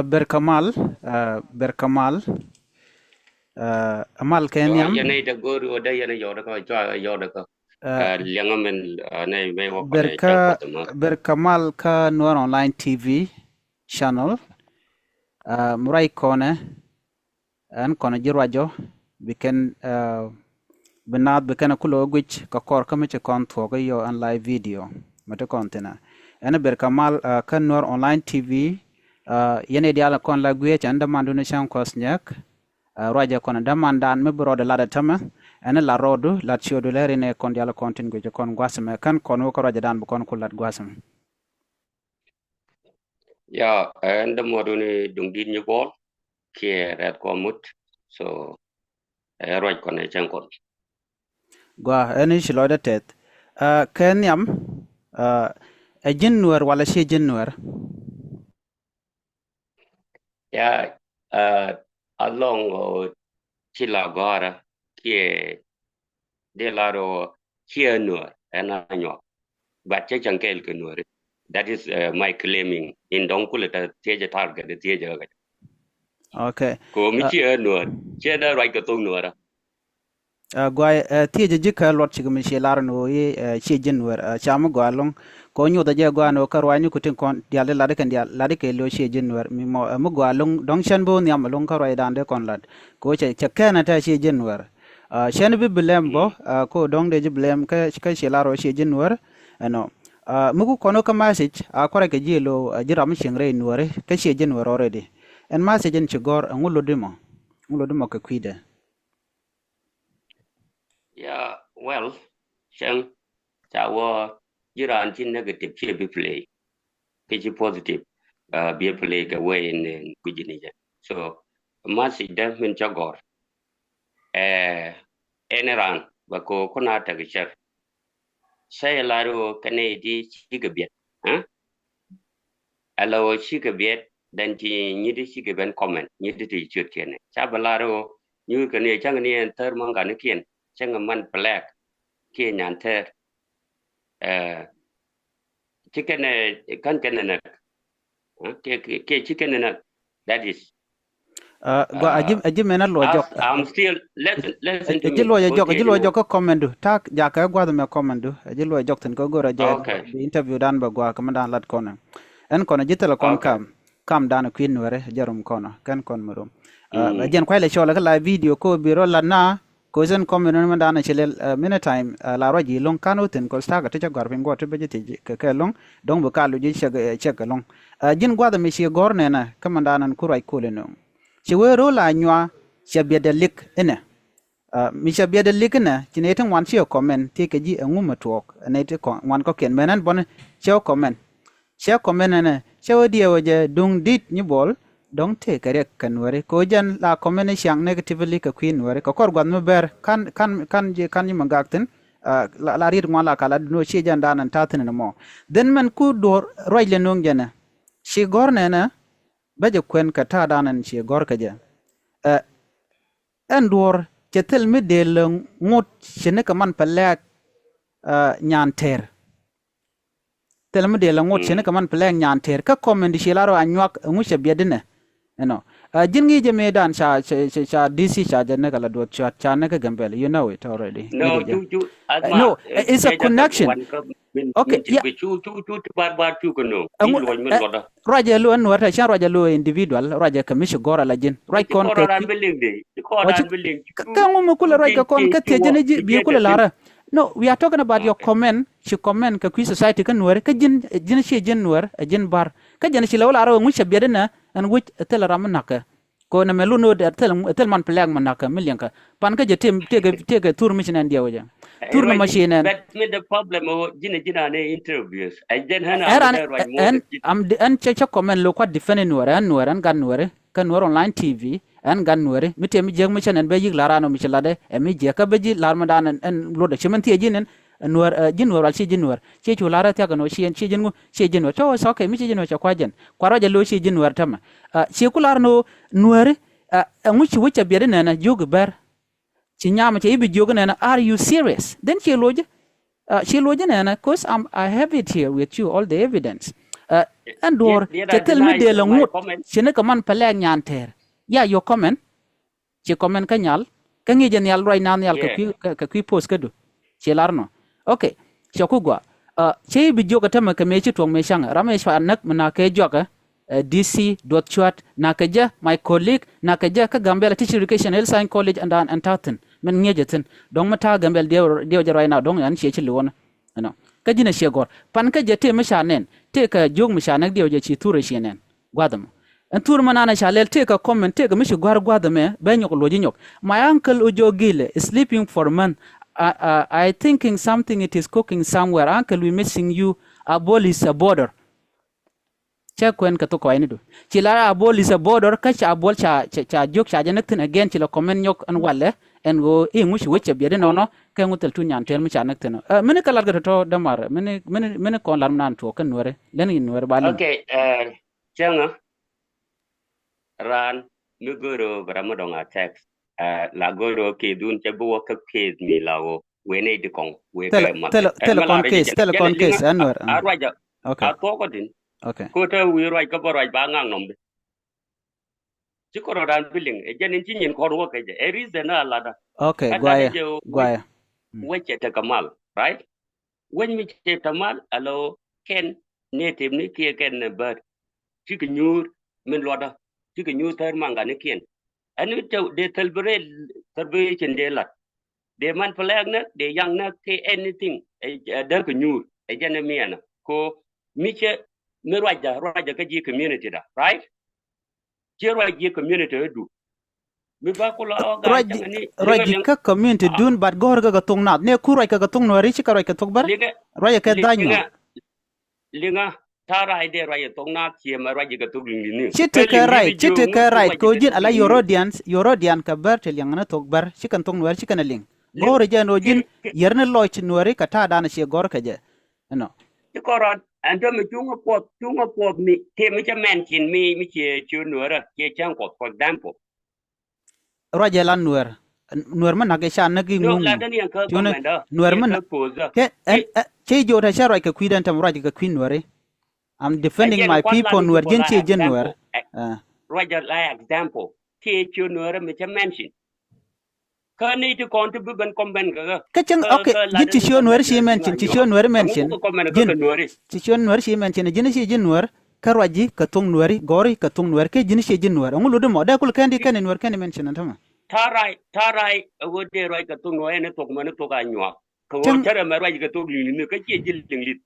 Berkamal, Berkamal, Amal Kenyam, yana ita goro da yana yoda ko yoda ko lianga men ne me wo ko ne chang ko Berka tama Berkamal ka Nuer Online TV channel, Murai Kone, and Kone Jirwajo, biken benad biken kulo gwich ka kor kamiche kon thoga yo an live video, mate kontina. Ene Berkamal ka Nuer Online TV, yene diala kon la gwich anda mandune shang kosnyak, roja kon damandan me brode lada tama ene la rodu la chiodu leri ne kon diala kontin go kon gwasme kan kon ko roja dan bu kon kulat gwasme ya enda modu ni Dungdit Nyibol ke red ko mut so roj ko ne chang ko gwa ene shiloda tet ken yam a jinnuar wala shi jinnuar ya along chila gora ke de laro here no ana nyo but che chang kel ke no that is my claiming in don kulata teje target teje ga okay ko mi che no che da right ko tung no ra gwa tije jika lot chigmi shi lar no yi shi jinnuar chama gwa long ko nyu da je gwa no karwa nyu kutin kon diale lade kan dial lade ke lo shi jinnuar mi mo mu gwa long dong shan bo nyam long karwa dande kon lad ko che kana ta shi jinnuar shan bi blem bo ko dong de blem ka shi laro shi jinnuar no mugu kono ka message akora ke jilo jiram shingre nuore ka shi jinnuar already en message en chigor ngulo dimo ka kwide yeah well chang chawo jiran chin negative che bi play ke chi positive be play ka way in kujini ja so masi da min chagor eneran ba ko kuna ta gishar sai laro kane di shigabiet alo shigabiet dan ti nyidi shigaben comment nyidi ti chutiene chabalaro nyu kane chang ni enter man kan kien chang man black ke nyan ter chicken kan kan ke chicken na that is go ajim mena lo jok I'm still listen to ajil me lo jok ajil lo jok ko commendu tak ja ka gwa me commendu ajil lo jok ten ko gora je the interview dan ba gwa kam dan lat kono en kono jitela kon kam dan queen were jarum kono kan kon murum ajen kwai le shola ka live video ko biro la na ko zen comment man dan chele many time la roji long kanu ten ko sta ka te gwa pingo te beje te ke long dong bu ka lu ji che long jin gwa da me shi gor ne na kam dan ku rai ko le no ci wero la nywa shabiadelik ene mi shabiadelik ne tinete wan ci comment ti ke ji nguma tok ne te ko wan ko ken menan bon ci comment ne ci wodi waje Dungdit Nyibol dong te kare kan wore ko jan la comment shang negatively ka queen wore ko kor gwan ber kan je kan ni mangakten la rir ngala kala no ci jan danan tatin mo den man ku dor roile nong jana ci gorne na baje kwen ka ta danan che gor ka je en dor chetel mi de ngut chene ka man pelek nyan ter tel mi de ngut chene ka man pelek nyan ter ka comment shi laro anyak ngu che biedne no jin ngi je me dan cha dc cha je ne kala do cha ne ka gambella you know it already no no it's a connection okay yeah bar tu kono raja lu an warta chan raja lu individual raja kamish gora la jin right kon ko ran building de ko ran building ka ngum kula raja kon ka te jene ji bi kula lara no we are talking about your comment she comment ka kwi society kan nuwer ka jin she jin nuwer jin bar ka jene shi lawla aro ngu shabiyada na an which tel ram naka ko na melu no tel man plag man naka million ka pan ka je tege tour mission and dia waja tour no machine but me the problem jina ne interviews I then hana am checha comment lo kwa defend nuwer an gan nuwer kan nuwer online tv an gan nuwer mi te mi jeg mi chanen be yig larano mi chalade e mi je ka be ji larma dan en lo de chimen tie jinen nuwer jinwer al chi jinwer che chu lara ta gano chi jingu chi jinwer to so ke mi chi jinwer cha kwajen kwaro je lo chi jinwer tama chi kular no nuwer ngu chi wucha be de na jog ber chi nyama che ibi jog na are you serious then chi loje na cause I have it here with you all the evidence and door tell me de la ngut chene kaman pale nyan ter ya your comment che comment ka nyal ka ngi jen yal right now nyal ka ku post ka du che larno okay choku gwa che bi joga tama ka me chi tong me shang ramesh fa nak na ke joga dc.chat nakaja my colleague nakaja ka gambella teacher education health science college and tatin men ngejetin dong mata gambel dio right now dong an che chi lwon no ka jina shegor pan ka jete mishanen te ka jog mishanak dio je chi ture shenen gwadam en tur manana shalel te ka comment te ka mishi gwadame be nyok loji nyok my uncle ujogile is sleeping for a month I thinking something it is cooking somewhere uncle we missing you abolish a border kwen ka to ko ayni do chila abolish a border ka cha abol cha jok cha janak tin again chila comment nyok an walle en go mushi weche biede nono ka ngutel tu nyan tel mi cha nak tin mene kala ga to damar mene kon lar nan to kan nore len nore bal okay changa ran nuguro bramadonga text la goro ke dun che bo ka ke mi lawo we ne de kon we ka ma telecon case anwar arwaja okay a to ko din okay ko ta wi roi ka bo roi ba ngang nom de ci ko ran billing e jenin ci nyin ko ro ka je e reason ala da okay gwaya weche ta kamal right when mi che tamal alo ken native ni ke ken but ci ke nyur min loda ci ke nyur tar manga ne ken and they celebrate celebration de la de man flag na de yang na ke anything da ko nyur e jene miana ko mi che mi raja ka ji community da right che raja community du mi ba ko la ga raja ka community dun but gor ga thoknath ne ku raja ka thong no ri chi ka raja ka thok bar raja ka danyo linga tara ide raja thoknath che ma raja ka thok ni chite ka right ko jin ala yorodian ka bar tel yang na thok bar chi kan thong no chi kan ling gor ja no jin yerne loch no ri ka ta dana che gor ka je no koron ando mi tunga pot mi ke mi cha mention mi che chu nuera ke chang pot for example raja lan nuer man nage sha nagi ngum nuer man ke che jo ta sha ra ka kwidan tam raja ka kwin nuere I'm defending my people nuer jin che jin nuer raja la example ke chu nuera mi cha mention ka ni to contribute ban comment ka chang okay jin chi chu nuer shi mention chi chu nuer mention jin chi chu nuer shi mention jin shi jin nuer ka raji ka tung nueri gori ka tung nuer ke jin shi jin nuer ngulu de mo da kul kandi kan nuer kan mention antama tarai wo de roi ka tung nuer ne tok man to ka nywa ko tara ma roi ka tok ni ka che jil ding lit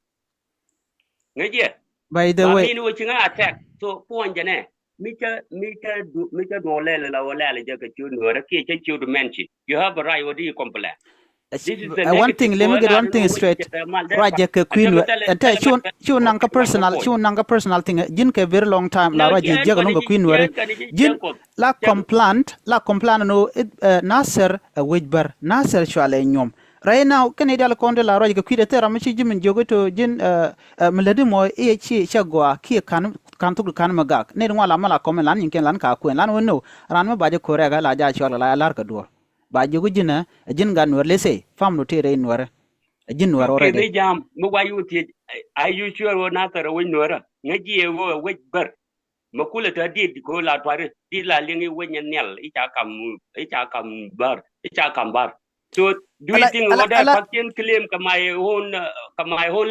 ngeje by the way ni wo chinga attack so point jane mi cha do le la wala le ja ka chu nuer ke che chu mention you have a right what do you complain one thing let me get one thing straight raja ke queen ata chu nanga personal thing jin ke very long time la raja je ga no queen wore jin la complaint no nasser wejbar nasser shwale nyom right now kan idal konde la raja ke queen tera mi jimin jogo to jin meladi mo e chi chagwa ki kan tu kan magak ne ngwala mala komen lan yin ken lan ka kuen lan wono ran ma baje korega la ja shwala la lar ka do ba jogu jina jin ga nuer lese fam no tere nuer jin nuer ore de jam mo wayu ti ayu sure na tara we nuer ngaji wo we ber makula ta di ko la tware di la lingi we nyel i cha kam bar so do you think what I can claim my own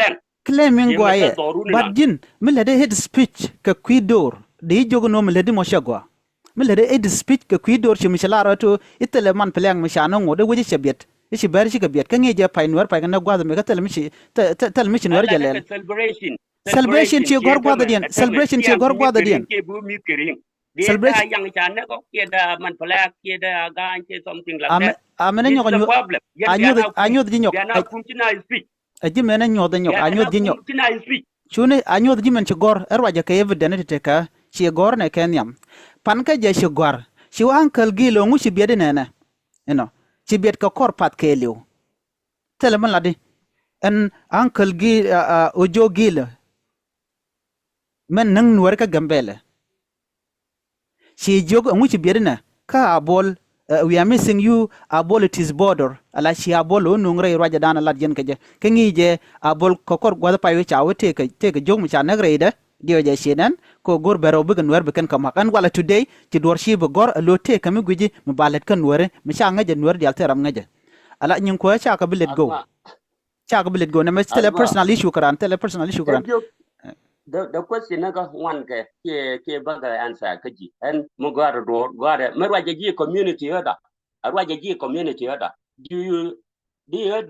land claiming gwaye but jin milade head speech ka kwidor de jogu no milade mo shagwa milade head speech ka kwidor chi mishala to itele man peleang mishano ngode wuji chabet ishi bar shi ka biet ka ngeje pa inwar pa na gwaza me ka tel mishi nwar jalel celebration chi gor gwaza dien celebration chi gor gwaza dien celebration yang chana ko kieda man peleak kieda ga anche something like that amene nyoko anyo di nyok aji mena nyoda nyok anyo di nyok chune anyo di men chi gor erwaja ka evident te ka chi gor ne kenyam pan ka je shi gor shi uncle gilo ngu shi biede nene shi bied ka kor pat kelio teleman ladi en uncle gi ojo gilo men nang nuwer ka gambele shi jog ngu shi biede na ka abol we are missing you abol it is border ala shi abol nungre raja dana lad jen keje kengi je abol kokor gwada payo chawo te ka jog mu cha nagre de dio ja shenan ko gor bero bugan wer beken kama kan wala today ti dor shi be gor lote kam guji mu balet kan were mi sha ngaje wer dial teram ngaje ala nyin ko cha ka bilet go cha ka bilet go na mes tele personal issue karan the question naga one ke baga answer kaji and mo gwara merwa ji community hada arwa ji community hada do you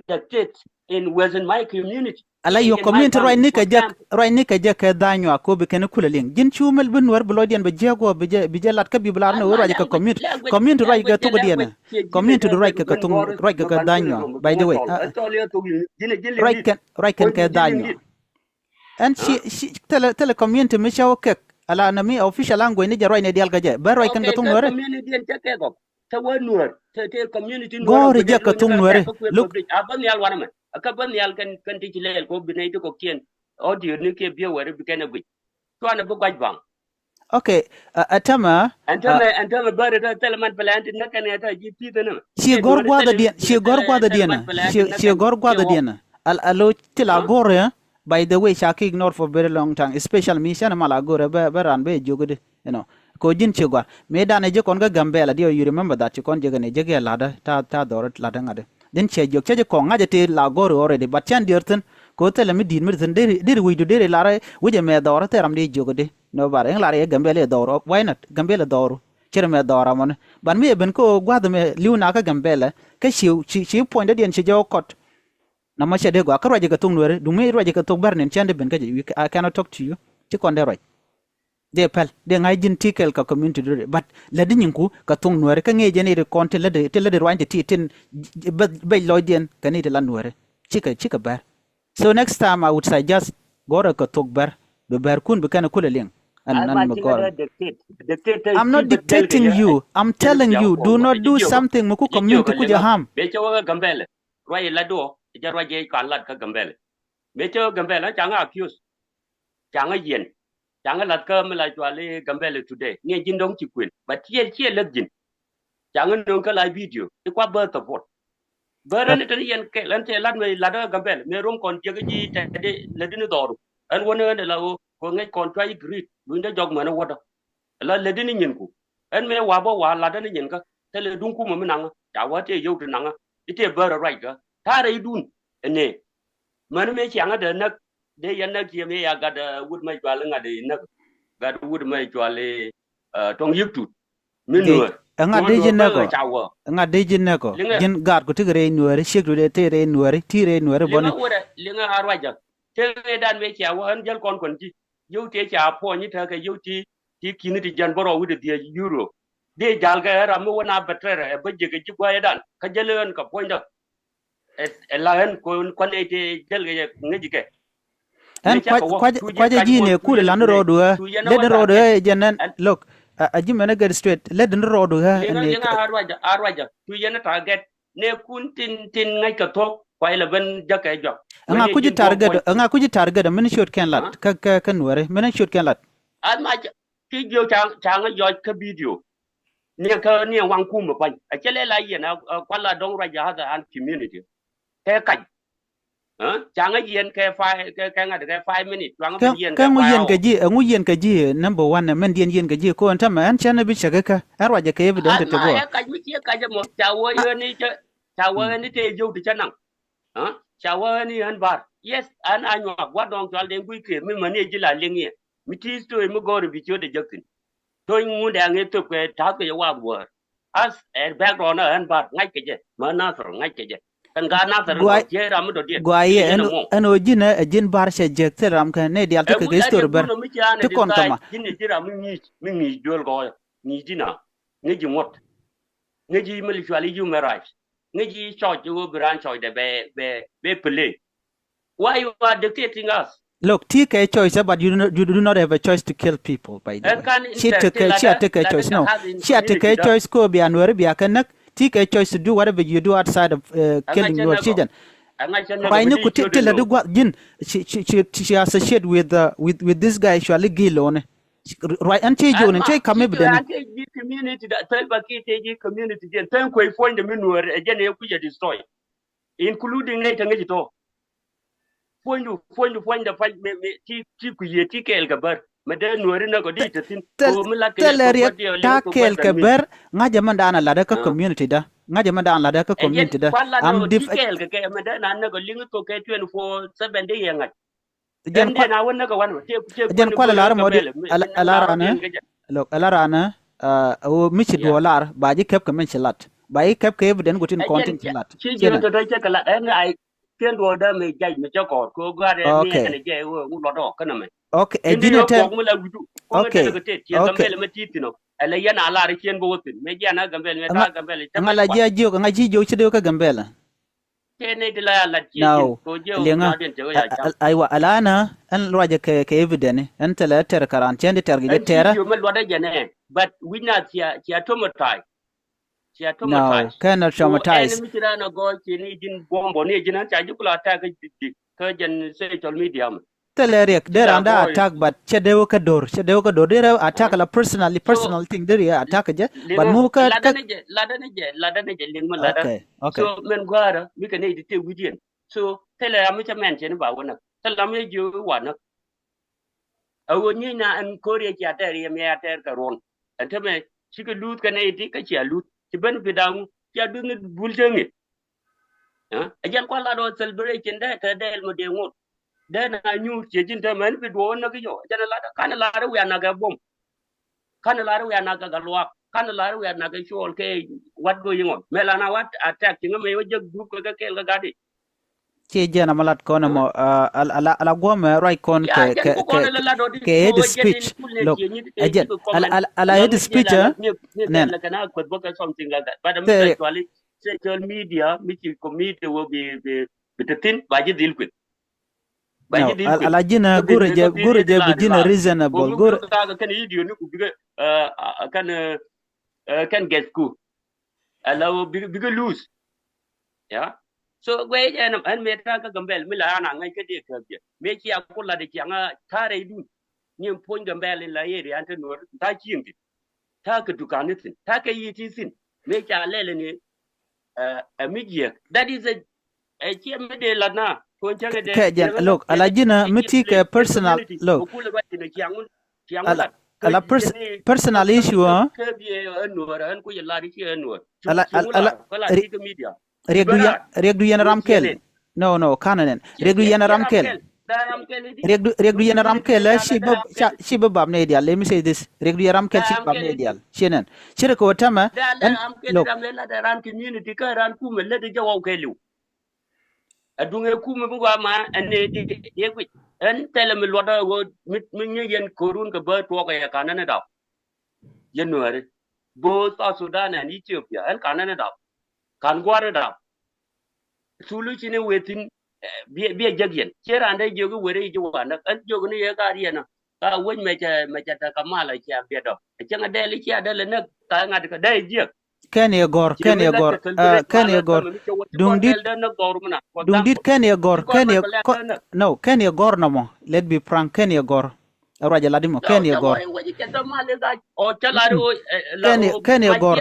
dictate in within my community ala yo community right ni ka je ka danyo ko be ken kulaleng jin chumel bin war blodian be jego be je lat ka bi blar no warwa ka community right ga to diena community right ka tung right ka danyo by the way right kan ka danyo and she tele community me shaw kek ala na mi official language ni jaroi ne dial gaje ba right kan ka tung wore community en take go ta wonur te community go re ka tung wore look aban yal wana ka ban yal kan ti leel ko binay to ko kien audio ni ke biya wore bi kana bi to ana bu gaj bang okay atama antama bare to teleman plant na kan ta ji ti dana she gor gwada diena al alo tila gore by the way shaki ignore for very long time especially me shana mala gore be ran be jogode you know ko jin chegwa me dane je kon ga gambela dio you remember that kon je gane je ga lada ta dorot lada ngade den che jok che ko ngaje te la gore already but chan dirten ko tele mi din mir der wi do der la re wuje me doro teram de jogode no bare la re gambele doro why not gambele doro chere me doro mon ban mi ben ko gwada me liuna ka gambele ke shi point den che jo kot na ma shede go akara je ka tung nore du me roje ka tok barnen chande ben ka je I cannot talk to you ti kon de roj de pel de ngai jin tikel ka community do but la din ku ka tung nore ka nge je ne konte la de rwande ti tin be loidien ka ni de la nore chika bar so next time I would suggest gora ka tok bar be bar kun be kana kula leng and me gora I'm not dictating you I'm telling you do not do something muku community ku jaham be chawa gambele roye la do jarwa je kan lat ka gambele me cho gambele changa accuse changa yen changa lat ka mala chwale gambele today nge jin dong chi kwin but ye lat jin changa dong ka live video ti kwa ber to pot ber ne tan yen ke lan te lat me lat gambele me rom kon je ji te de le din doru an wona ne la ko nge kon try grit bu nda jog mana woda la le din nyin ku an me wa bo wa lat ne nyin ka te le dun ku mo nang cha wa te yo te nang ite ber right ka tare idun ne man me changa de nak de yan nak ye me ya ga da wud mai twal nga de nak ga wud mai twal tong yiptut min no nga de jin nako jin gar ko tigre nuere shekru de tere nuere tire nuere boni linga arwaja te dan me cha wa an jal kon ji yu te cha po ni ta ka yu ti kini ti jan boro wud de euro de jal ga ra mo na betre ba je ga ji kwa dan ka jalen ka point elahen kon ete jelge ngeji ke en kwaje jine kule lan rodu le den rodu jenen look aji mena get straight le den rodu ne arwaja tu yena target ne kun tin ngai ka tok kwai la ben jaka jok nga kuji target men shot ken lat ka nuare men shot ken lat ma ti jo chang yo ka video ne ka ne wang kum pa a chele la yena kwala dong raja hada an community ke kaj changa yen ke 5 minutes wanga yen ka ngu yen ka ji number 1 men yen ka ji ko anta man chana bi chaga ka arwa je ke evident to go ka mi che ka je mo chawo ni te jo ti chanang chawo ni han bar yes an anyo gwa dong chal den gui ke mi mane ji la lengi mi ti sto mi go ri bi cho de jakin to ngu da nge to ke ta ke wa wo as background han bar ngai ke je ma na so ngai ke je gwaye eno jina jin bar she jekte ram ka ne dial to ke store ber to kon kama jini jira mi dol go ni jina ni ji mot ni ji mali chwali ju merai ni ji cho ju bran cho de be play why you are dictating us look take a choice but you do not have a choice to kill people by the way she took a choice no she took a choice ko bi anwar bi akanak take a choice to do whatever you do outside of killing your children. By no tell her what jin she associate with this guy Shwali Gilone. Right and change you and take come up then. Community that tell Baki community then turn quay find the Nuer again you destroy, including later to. point the fight me ti ku ye ti kel ka bar me de Nuer na ko di tin ko mi la ke ko ta kel ka bar nga jaman dana la da ka community da nga jaman dana la da ka community da am dif kel ka me de na ko lingu to ke 24/7 de yenga jen na wonna ko wan te jen kwala lar modi alara na lok alara na o michi dollar ba ji kep ka men chilat ba yi kep ke evident gutin content chilat chi jiro to che kala en ai ken do da me jai me choko ko gare ni ne je wo lo do kana me okay ejine tem ko mu la gudu ko ngata ko te ti gambel me titino ala yana ala ri ken bo wotin me jana gambel me ta gambel te ngala je jiyo nga ji jo chi de ka gambela kene de la la ti ko je o na den te ya cha aywa alana an roje ke evident en tele ter karan chende ter ge tera yo me lo da jene but we not ya tomatai no cannot traumatize en mi tirana go chini din bombo ni jina cha jukula ta ka jen social media telerek there and attack but chedewo ka dor there attack la personal thing there attack je but mu ka ladane je ling ma lada so men gwara mi ka ne dite widien so tele am cha men chen ba wona tele am je wana awo ni na an kore ki atari me atar ka ron antame chika lut ka ne ti ka chi lut ti ben bidang ya du ni buljengi ajan ko la do celebration da ta del mo de ngot then I knew changing the man with one of you. Canala, we are not a bomb. Canala, we are not a galwak. Canala, we are not a show. Okay, what going on? Melana, what attacking a major group of the Kelgadi? Chejana malat kono mo ala goma right kon ke head speech look ajen ala head speech nen kana could book something like that but actually social media which committee will be the thin by the deal with no ala jina gure je bujina reasonable gure kan video ni ku biga kan get ku ala biga lose ya so we an me ta ka gambel mi la ana ngai ka de ka bi me ki akula de ki anga tare du ni pon gambel la yeri ante no ta kinti ta ka dukanitin ta ka yiti sin me ki alele ni a media that is a ki me de la na look alajina miti ke personal look ala personal issue regdu yana ramkel no kananen regdu yana ramkel regdu yana ramkel shi babam ne ideal let me say this regdu yana ramkel shi babam ne ideal shenen shire ko tama look ran community ka ran ku mele de jaw kelu adunge kuma bu ma ane de ku en tele mi loda wo mi yen korun ka ba to ka kana da yen Nuer bo South Sudan and Ethiopia en kana da kan gware da sulu chine wetin bi jagyen chera ande jogu were ju wana en jogu ne ka riena ka won me cha ta kamala cha be do chenga de li cha de le ne ka ngad ka de je Kenya Gor Dungdit Kenya Gor no Kenya Gor no mo let's be frank Kenya Gor araja ladimo Kenya Gor Kenya Gor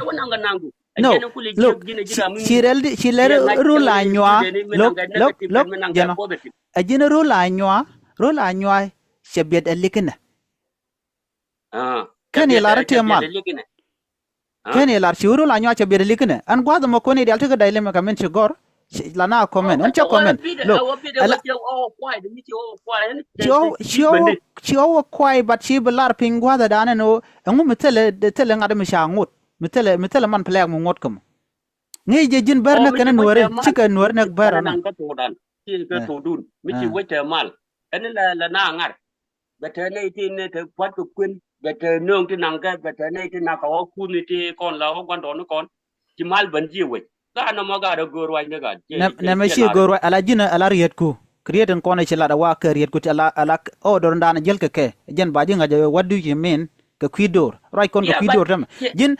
no look she let rule anywa look jano ajina rule anywa shebiet elikina Kenya larate mal Kenya lar shiuru la nyacha bir likene an gwada mo koni dal tiga daile me kamen chigor la na comment an cha comment look chio kwai but chi belar pingwada dane no ngu metele ngada me shangut metele man plek mo ngot kam ngi je jin bar na kana nuore chika nuore nak bar na ka to dan chi ka to dun mi chi wete mal en la na ngar betene tin te pat ko kun bete nong ti nang ka bete ne ti na ka ku ni ti kon la ko don kon ti mal ban ji we ka na ma ga do gor wa ne ga na me shi gor wa ala jina ala riyet ku create ko na ci la da wa ka riyet ku ti ala o do ndana jel ke jen ba ji nga je what do you mean ka kwidor right kon ka kwidor tam jin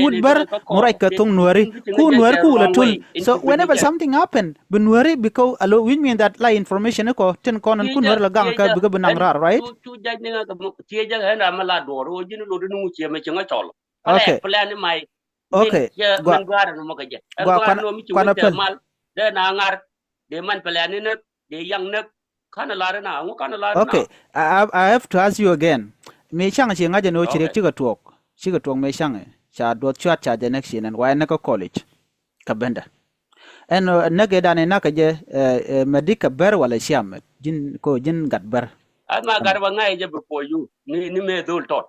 would bar murai ka tung nuari ku nuari ku la tul so whenever something happen ben nuari because allo we mean that like information ko ten kon ku nuari la gang ka biga benang rar right tu jaj ne ga ti ja ga na mala do ro jin lo du mu che me chenga chol plan mai okay gwa no mo ga je gwa no mi ci mal de na ngar de man pelani nak de yang nak kana lara na ngu kana lara Okay, I have to ask you again. Me chang chi ngaje no chirek chiga tuok me chang cha do chat cha de next and why na college ka benda en nage dane naka je medika ber wala siam jin ko jin gat ber ama garba ngai je before you ni me dul tot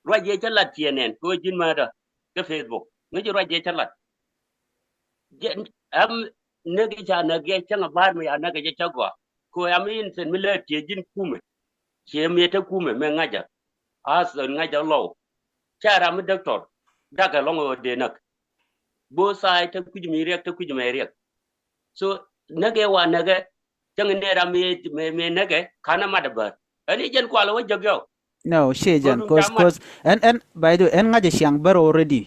roje chalat tienen ko jin ma da ke Facebook ngi roje chalat am nagi cha nagi changa bar me nagi je chagwa ko amin sen mile tie jin kume che me ta kume me ngaja as ngaja lo chara mi doctor daga longo de nak bo sai ta kujumi rek ta kujumi rek so nage wa nage chang ne ra me nage kana madabar ani jen kwala wa jagyo no shejan cause and by the way en ngaje siang ber already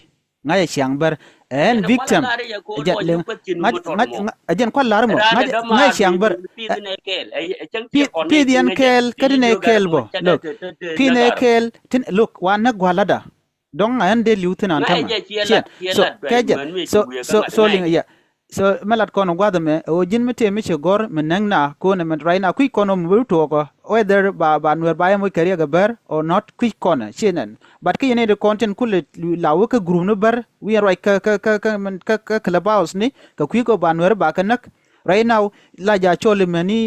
ngaje siang ber en victim ajen kwa larmo ngaje siang ber pdn kel kadine kel bo look pine kel tin look wa na gwalada dong an de liutin an tam so kaje so ling ya so malat kono gwada me o jin mete mi gor menang na ko na men raina kui kono mu to ko whether ba Nuer ba mo career ga ber or not kui kono chinen but ki ne the content kul lawo ka group no ber we are like ka clubhouse ni ka kui ko ba Nuer ba ka nak right now la ja chole meni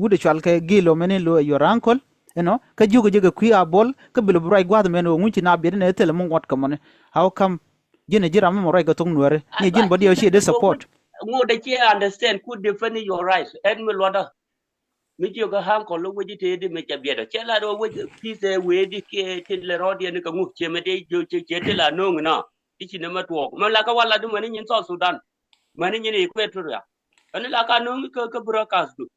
wude chal ka gilo meni lo your uncle you know ka jugo jiga kui abol ka bilo brai gwada me no ngunti na bi ne tele mo wat ka mon how come jine jira mo rai ga tong Nuer ni jin body o shi de support ngo de che understand could defend your rights and me loda mi jo ga han ko lo wuji te de me cha biedo che la do wuji pise we di ke te le rodi ne ka ngu che me de jo che te la no ngna ti chi ne ma to ma la ka wala du mani nyin so Sudan mani nyin Equatoria ani la ka no ka broadcast du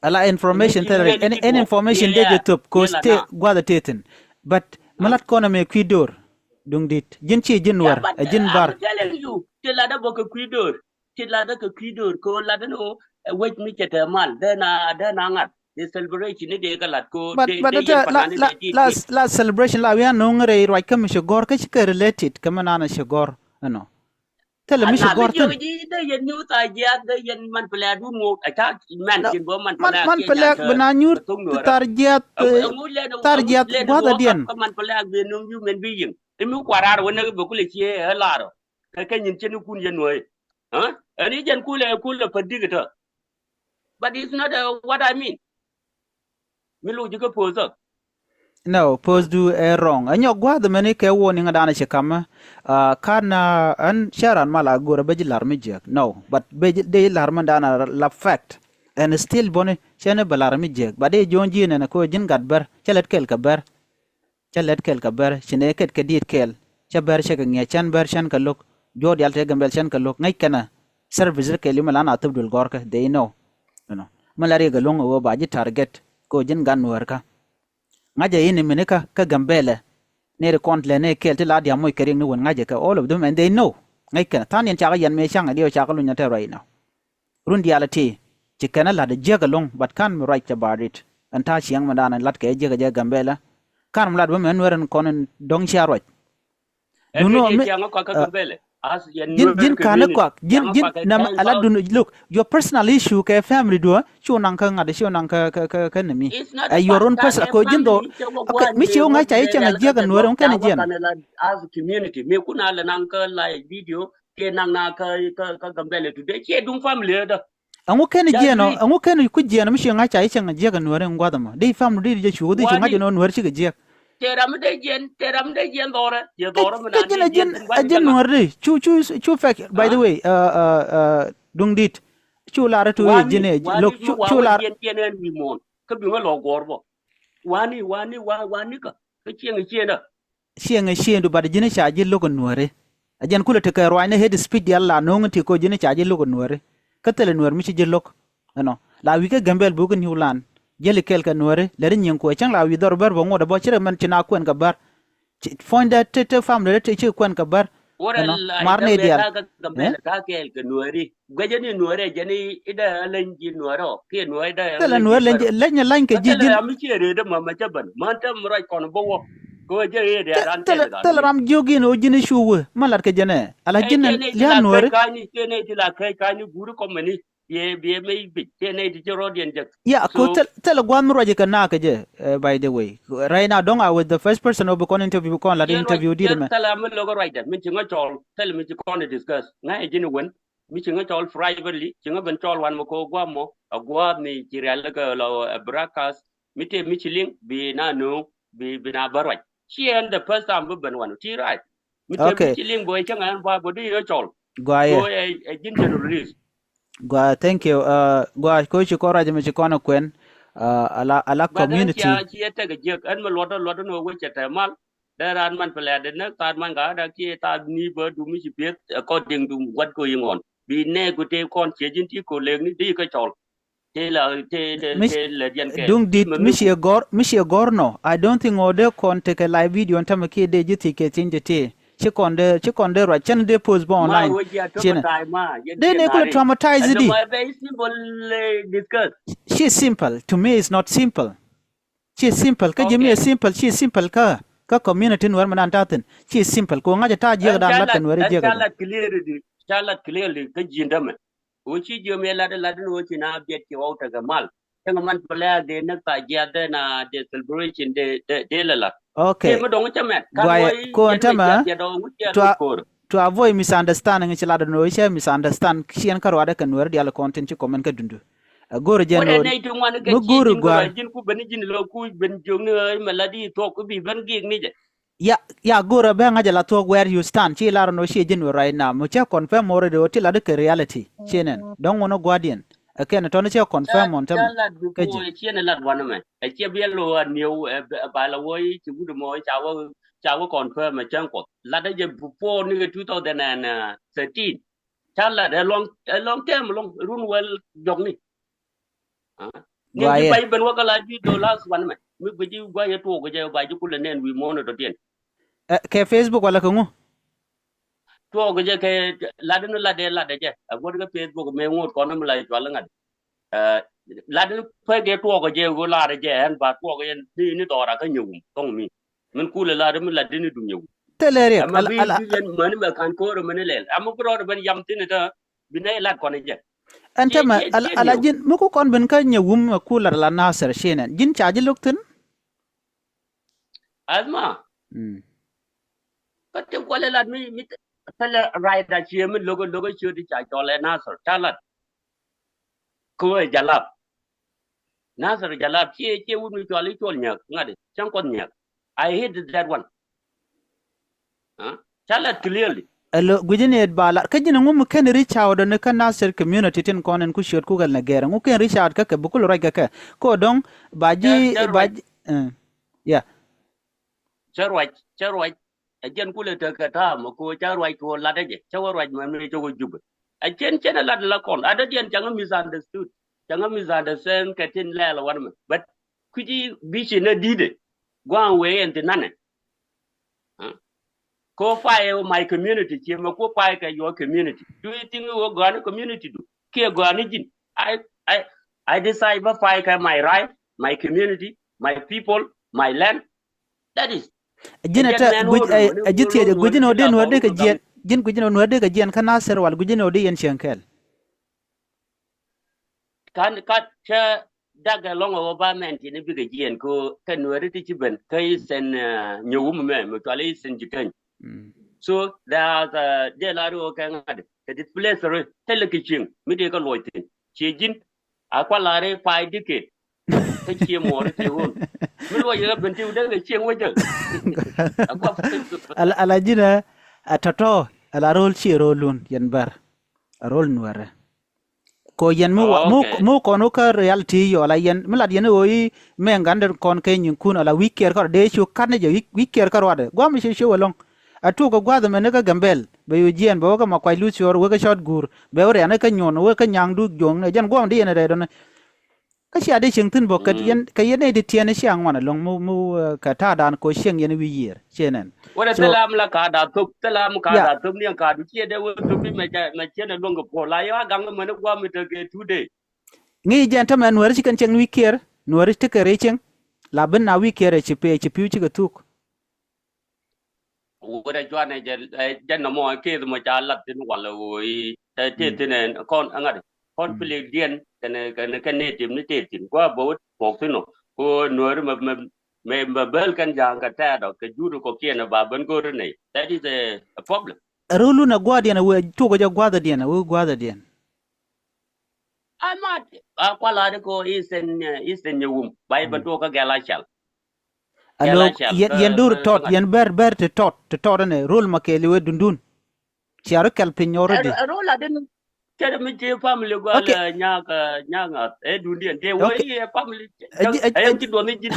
ala information tele any information de YouTube ko ste gwada teten but malat kono me kwidor Dungdit jin chi jin war jin bar te la da bo ko kwidor tilada ka kidor ko lada no wait mi chete mal dana ngat the celebration ni de galat ko but la celebration la we are no ngare right kam shogor ka chike related kam nana shogor no tell me shogor tan de yen ñu ta ja de yen man pala du mo ata man kin bo man pala bana nyur tarjat wada dien man pala be no yu men bi yin mi kwarar wona be kule ci laro ka nyin ci kun yen noy huh? And he can cool predictor. But it's not what I mean. Milu you go pose up. No, pose do wrong. And your guard the many care warning a dana shakama. Kana and Sharon Mala go a bejilar mijak. No, but de larmandana la fact. And still bonny Shana Balar mijak. But they join Jin and a coajin got ber, Chalet Kelkaber. Chalet Kelkaber, Shineket Kadit Kel. Chaber shaking a chan ber shanka look. Jodi alte gambel shan ka lok ngai kana service ke li malana atubdul gorka they know you know malari ga longo wo baji target ko jin gan werka ngaje yini minika ka gambele ne recount le ne kel ti ladia moy kering ni won ngaje ka all of them and they know ngai kana tan yan chaga yan me shanga dio chaga lunya te right now rundi alati chikana la de jaga long but kan me right about it anta chiang madana lat ke jaga gambela kan mlad wo men weren konen dong charot you know me gambele jin kana kwak jin nam ala dun look your personal issue ka family do chu nang ka ngade chu nang ka nemi your own person ko jin do okay mi chu ngai chai chang je ga nuor on kana jen as community me kuna la nang ka live video ke nang na ka gambele today ke dum family da angu kana je no angu kana ku je no mi chu ngai chai chang je ga nuor on gwadama dei family di je chu di chu ngai no nuor chi ga je teram de jen dora je dora mana jen nuarri chu fact by the way Dungdit chu lara tu jine look chu lara jen wi mon ka bi lo gorbo wani ka chieng du bad jine cha je logo nuare ajen kula te ka rwane head speed yalla no ngti ko jine cha je logo nuare ka tele nuar mi ci je lok no la wi ka gambel bu ko niwlan jeli kelka nuare le nyen ko chang la wi dor ber bo ngoda bo chire man tina kwen ka bar find that te family te chi kwen ka bar marne dial ka kelka nuare gajani nuare jani ida lenji nuaro ke nuare da tele nuare lenji lan ke jiji am chere de mama chaban man tam rai kon bo ko je de ran tele ram jogi no jini shuwe malat ke jene ala jene ya nuare ka ni ke ne ti la kai ka ni guru ko mani be me big ne di rodian jak yeah ko tell gwan mo roje kana ka je by the way right now don't I was the first person who become interview kon la interview dir me tell am lo go right min chinga chol tell mi kon discuss na e jini wen mi chinga chol privately chinga ben chol wan mo ko gwa mo agwa ni jirel ga lo broadcast mi te mi chiling bi na no bi na barwa she and the first time ben wan ti right mi te mi chiling boy changa ba bo di yo chol so e jin general release gwa thank you gwa ko chi ko raje mi chi kono kwen ala community ba chi ete ga je an ma lodo no we chete mal daran man pele de ne ta man ga da ki ta ni ba du mi chi pet according to what going on bi ne go te kon che jin ti ko le ni di ka chol te la te le yen ke Dungdit mishi gorno I don't think ode kon take a live video on tam ke de jiti ke tinje te chi konde ro chen de post ba online de ne ko traumatize di she is simple to me it's not simple she is simple ka jimi simple she is simple ka community Nuer man taten she is simple ko ngaja ta je dan laten were je ga chalat clearly ka jindame o chi je me la no chi na bet ki wauta ga mal tanga man pala de na ta ja de na de celebration de la okay ma dong chamet ko antama to avoid misunderstanding chi la no che misunderstand chien karo ada kan Nuer dia content chi comment ka dundu goro jeno mu goro gwa jin ku ben jin lo ku ben jong ne maladi to ku bi ben gig ni je ya goro be ngaja la talk where you stand chi la no she jin right now mu cha confirm more deoti la de reality chenen don wono guardian again to no cha confirm on tam ka ji chenen la wan me e che bi lo new ba la wo chi gu mo cha wo confirm ma chan ko la de je before ni 2013 cha la de long term long run well jong ni ni bay ben wa kala di dollars wan me mi bi ji gwa ye to go je ba ji kula nen wi mo no to den ke Facebook wala ko ngo to go je ke la de je go ga Facebook me ngot ko no mala to la ngad la de fe ge to go je go la de je en ba to go yen ni to ra ka nyum tong mi min kula la de mi la de ni du nyum telere ama bi yen man ma kan ko ro men le am ko ro ben yam tin ta bi ne la ko ne je antama ala jin muko kon ben ka nyewum kula la nasar shenen jin chaji luktin azma ka te ko le la mi tala right da chi mi logo chi di cha to le nasar talat ko jalap nasar jalap chi wu mi to li to nya ngade chang kon nya I hate that one talat clearly alo gujine bala ka jina ngum ken reach out ne kan nasir community tin konen ku shot ku gal na gera ngu ken reach out ka bukul raga ka ko don baji yeah charwai ajen kule ta ka ta mo ko charwai ko la de charwai man mi to jub ajen la kon ada dian jangan misunderstood jangan misunderstand ka tin la la wan but kuji bishi na dide gwan we ent nane ko fire my community che ma ko fire ka your community do you think we go on community do ke go on jin I decide ba fire ka my right my community my people my land that is jinata ajitiye gujino den wade ka jien jin gujino wade ka jien kana ser wal gujino de yen shenkel kan ka cha daga longo ba men ti ne biga jien ko kan wade ti chiben kai sen nyowum me mo tale sen jikan so there's de la ro kan ade the displacer tele kiching mi de ka loitin chi jin akwa re fai dike ka chi mo re ti hon mi lo ye ben ti de ka chieng wa je ala jina atato ala rol chi rolun yen bar rol nuare ko yen mu kono ka reality yo ala yen mlad yen oyi men gander kon ke nyin kun ala wiker ka de chu kan je wiker ka wade gwa mi shi wolong atu ko gwa me ne ka gambel be yu jien bo ka makwai lu chor we ka shot gur be ore ne ka nyon we ka nyang du jong ne jan gwa de ne de don ka shi ade ching tin bo ka yen de tiene shi angwana long mu ka ta dan ko sheng yen wi yer chenen wala talam la ka da tuk talam ka da tuk ni ka du che de wo tuk bi me che na long ko la ya gang me ne gwa me te ke today ngi jenta man wer chi kan cheng wi ker nuwer te ke recheng la ben na wi ker chi pe chi piu chi ka tuk wala jwa ne je no mo ke mo cha lat tin wala wo te tin kon angade hot play dien kan native kwa bo pokino ko Nuer me bel kan jang ka ta do ke juru ko kiena ba ban go ne. That is a problem. Rulu na guardian we to go guardian we guardian. I'm not kwala de ko Eastern Yawum by ban to ka galachal. Alo yen dur tot yen ber te tot ne rule makeli we dundun. Chiaro kalpin already. Role I didn't tell me to family go nyanga dundian they were a family. I am to do it.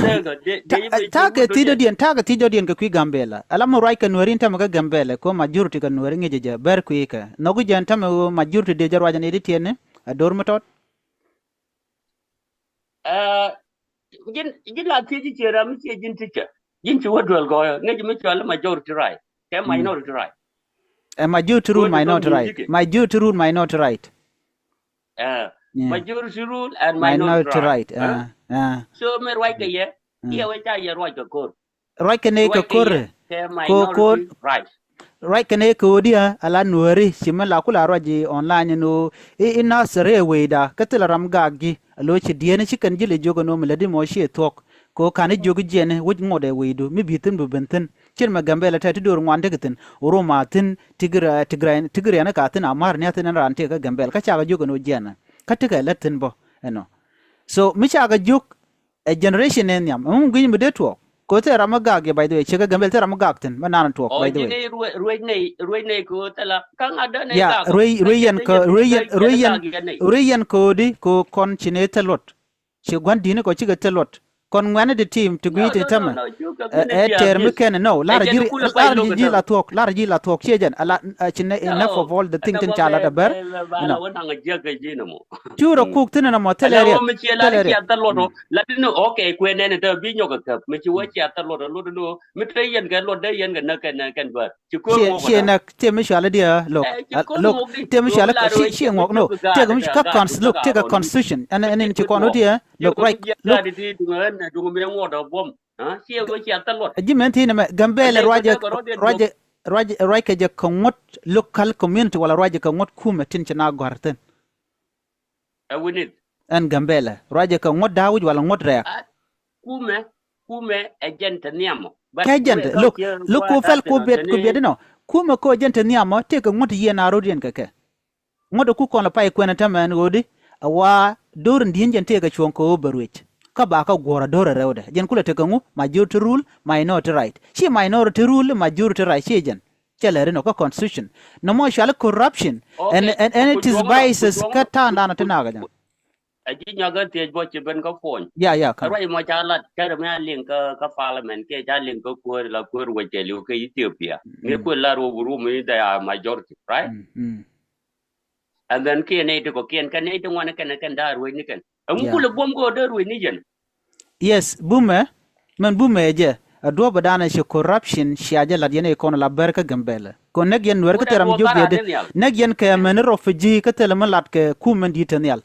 Taga tido dien ka kui gambela. Alamo rai ka nuerin tama ka gambela ko majority ka nuerin ngejeja ber kui ka. Nogu jan tama majority de jarwa jan edit yene ador matot. Jin la tiji chera mi che jin ticha. Jin chi wadwal go ngeji mi chala majority right. Ke minority right. Majority rule minority right. Majority rule minority right. Majority rule and minority right. So me right ka ye. Ye we cha ye right ka kor. Right ka ne ka kor. Ko right. Right ka ne ko dia ala nueri simela kula roji online no ina sere weida katila ramgagi alo chi diene chi kan jile jogo no meladi mo shi tok ko kani jogo jene wuj ngode weidu mi bitin bu benten chen ma gambela ta tidur ngwande gatin roma tin tigra na ka tin amar ne tin ran te ka gambel ka cha jogo no jena katika latin bo eno so mi cha ga juk a generation en yam ngin mi de to ko te ramagag by the way chiga gambel te ramagag tin banana to by the way ruai ko tala kang ada ne ya ruyan ko di ko kon chine telot chi gwandi ne ko chiga telot kon ngwane de team to greet tama term ken no lar ji la talk chejen ala chine enough of all the thing tin chala da ber no churo cook tin na mo telere latino okay kwene ne to bi nyoga kap me chi wachi atalo no me tre yen ga lo de yen ga na kan bar chi ko mo she na te me shala dia look te me shala she ngok no te ga mi ka cons look te ga constitution and in chi kono dia look right look dungu me ngodo bom sie go chi atalo jimenti na gambele raja je kongot local community wala raja kongot kuma tin chana garten winit an gambele raja kongot dawuj wala ngot rek kume agent niamo agent look ko fel ko bet no kuma ko agent niamo te ko ngot yena rodien kake ngot ku kono pay kwena tamen godi awa dor ndien jente ga chonko berwech ka ba ka gora dora rewde jen kula te kangu majority rule minority right she minority rule majority right she jen chelere no ka constitution no mo shal corruption and it is biases ka tanda na tanaga jan aji nyaga te bo che ben ka phone ya ka rai mo cha lat ka me link ka parliament ke cha link ko la ko we che lu ke Ethiopia me ko la ro ru me da majority right and then ke ne to ko ken kan ne to wana kan da ro ni kan kula bom go da ro ni jen yes bume je ado badana she corruption shaje la yene kono la berka gambele ko nek yen wer ka teram jogede nek yen ka men refugee ka telema lat ke kumen ditenel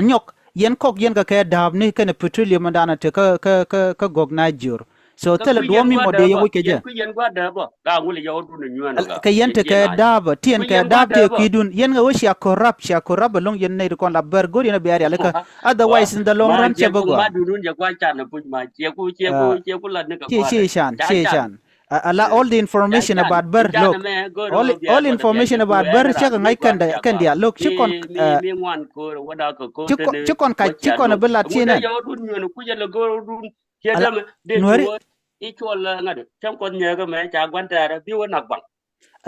nyok yen kok yen ka dab ni kene petroleum dana te ka gogna jur so tele do mi mo de yo ke je ku yen gwa da bo ga ngule yo du ni nyuan ga ka yen te ka dab tien ka dab te kidun yen ga woshi corrupt long yen ne ko la ber go yen be ari ka otherwise in the long run che bo ma du nun ja kwa cha na pu ma che ku la ne ka che shan all the information about ber look all information about ber che ga ngai kan dia look chikon mi ngwan ko wada ko chikon bela china yo du nyuan ku je le go du Nuer ichol ngade tam kon nyega me cha gwanta ra bi wona bang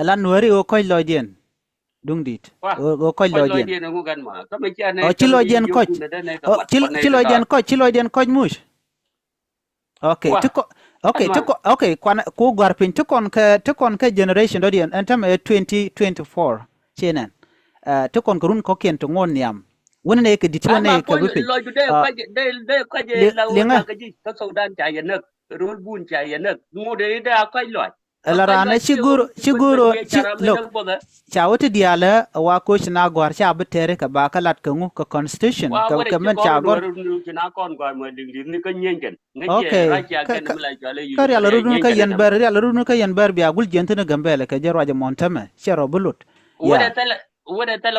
ala nueri o koy lojen Dungdit o koy lojen ngu gan ma ka me cha ne ci lojen koy mush okay kwana ko garpin to kon ka generation do dien antam 2024 chenen to kon grun ko ken to ngon yam wona ne ke ditwa ne ke bi de ko je la ka ji ka Sudan cha yenak rul bun cha yenak mo de da ko lo la rana siguro look chawti diala wa ko china gwar cha betere ka ba ka lat kangu ka constitution ka men cha gor china kon gwa mo ding ni ka nyengen okay ka ya rudun ka yen ber bi agul jente na gambele ka jarwa ja montame chero bulut wala tala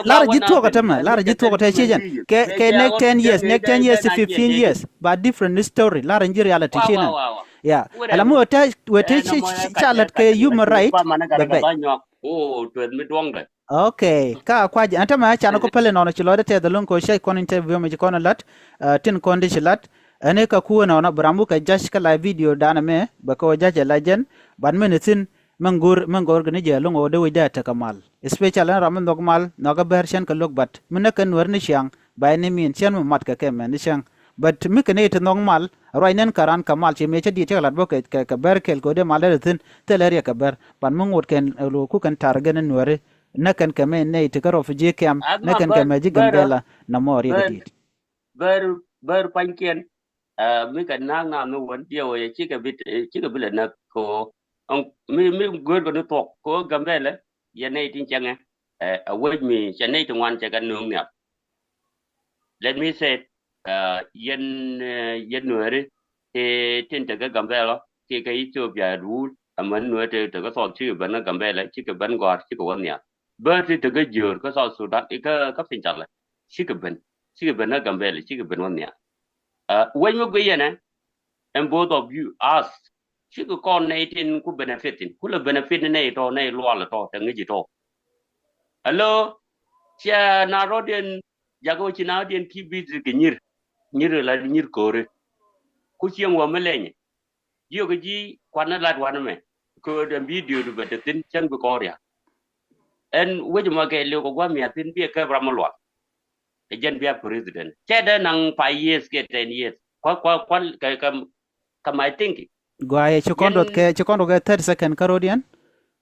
Lara jitu ko tama, Lara jitu ko ta chijen. Ke next 10 years, next 10 years to 15 years, but different story. Lara in reality china. Yeah. Alamu wete chalat ke human right. Oh, to admit wrong. Okay, ka kwaji anta ma chana ko pele nono chilo de te dalun ko shay kon interview me kono lat tin condition lat ane ka ku nono brambu ka jash ka live video dana me ba ko jaje lajen ban menitin mangur gane je lungo de wida ta kamal especially ramen dogmal noga version ka lok bat minna kan wer ni shang ba ni min chen mo mat ka ke men ni shang but mi kane it normal roinen karan kamal che me che di te lat bo ka ber kel ko de malere te le ka ber ban mungut ken lo ku kan targen nuore nakan kame ne tikaro fije kam nakan kame ji gambella na mori gadi ber pankien mi kan na no won dio ye chi ka bit na ko ông mi gor ko to ko gambella ye ne tin changa a word mi che ne to wan che kan nung ya let me say yen nuere te tin ta gambella ke ka ethiopia rule aman nuere te ka so chi ban gambella chi ka ban gor chi ko wan ya berarti tega jur ko South Sudan ka pincar la sika ben na gambele sika ben wanya when you go yana and both of you ask sika kon na itin ku benefitin ku la benefit ne to ne lo la to tangi ji to hello cha na rodien jago china dien ki bizi ke nyir la nyir kore ku chieng wa melenye yo ga ji kwana lat wana me ko da video du betetin chan bu korea en wajuma ke le ko gwa mi atin bi ka bramolwa ejen bia president chede nang 5 years ke 10 years kwa ka my thinking gwaye chikondo ke 30 second karodian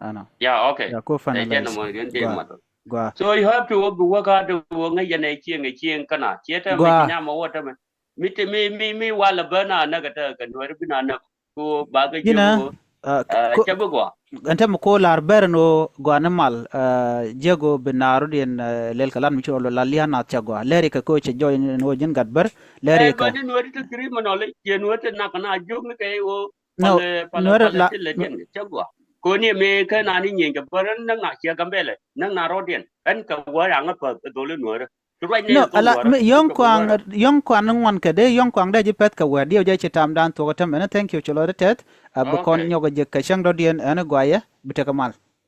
ano yeah okay ya ko finalize gwa so you have to work hard to ngai yana chieng kana chete me nya ma wota mi wala bana na ga ta kan wari bina na ko ba ga je chabu gwa ante mo ko lar berno gwanemal jego binaru den lel kalan mi cholo lalia na chagwa leri ka ko che joy no jin gadber leri ka ba no ri tri mo no le je no te na kana jog ne ke o pale la chagwa ko ni me ka na ni nyen ga baran na na chia gambele na rodien an ka wa yang pa do le no no ala yong kwang ngwan ke de yong kwang de jipet ka wa dio je chitam dan to tam na thank you cholo tet bu kon nyoga je ka shang rodien ana gwaye bitaka mal